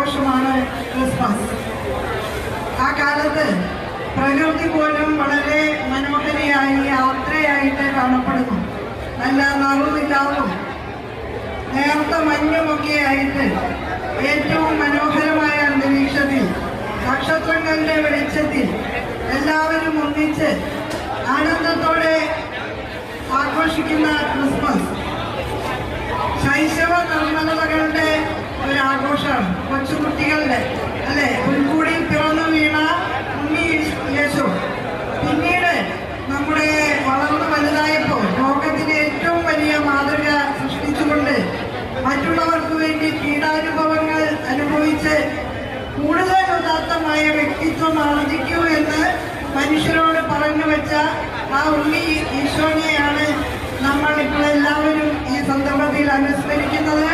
ആഘോഷമാണ് ക്രിസ്മസ്. ആ കാലത്ത് പ്രകൃതി പോലും വളരെ മനോഹരിയായി യാത്രയായിട്ട് കാണപ്പെടുന്നു. നല്ല നറുനിലാവും നേർത്ത മഞ്ഞുമൊക്കെ ആയിട്ട് ഏറ്റവും മനോഹരമായ അന്തരീക്ഷത്തിൽ നക്ഷത്രങ്ങളുടെ വെളിച്ചത്തിൽ എല്ലാവരും ഒന്നിച്ച് ആനന്ദത്തോടെ ആഘോഷിക്കുന്ന ക്രിസ്മസ് ശൈശവ നിർമ്മലതകളുടെ ഒരു ആഘോഷമാണ്. കൊച്ചുകുട്ടികളുടെ അല്ലെ, പുൽക്കൂടി പിറന്നു വീണ ഉണ്ണി യേശു പിന്നീട് നമ്മുടെ വളർന്നു വലുതായപ്പോൾ ലോകത്തിന് ഏറ്റവും വലിയ മാതൃക സൃഷ്ടിച്ചുകൊണ്ട് മറ്റുള്ളവർക്ക് വേണ്ടി പീഡാനുഭവങ്ങൾ അനുഭവിച്ച് കൂടുതൽ ഉദാത്തമായ വ്യക്തിത്വം ആർജിക്കൂ എന്ന് മനുഷ്യരോട് പറഞ്ഞു വെച്ച ആ ഉണ്ണി ഈശോനെയാണ് നമ്മൾ ഇപ്പോൾ എല്ലാവരും ഈ സന്ദർഭത്തിൽ അനുസ്മരിക്കുന്നത്.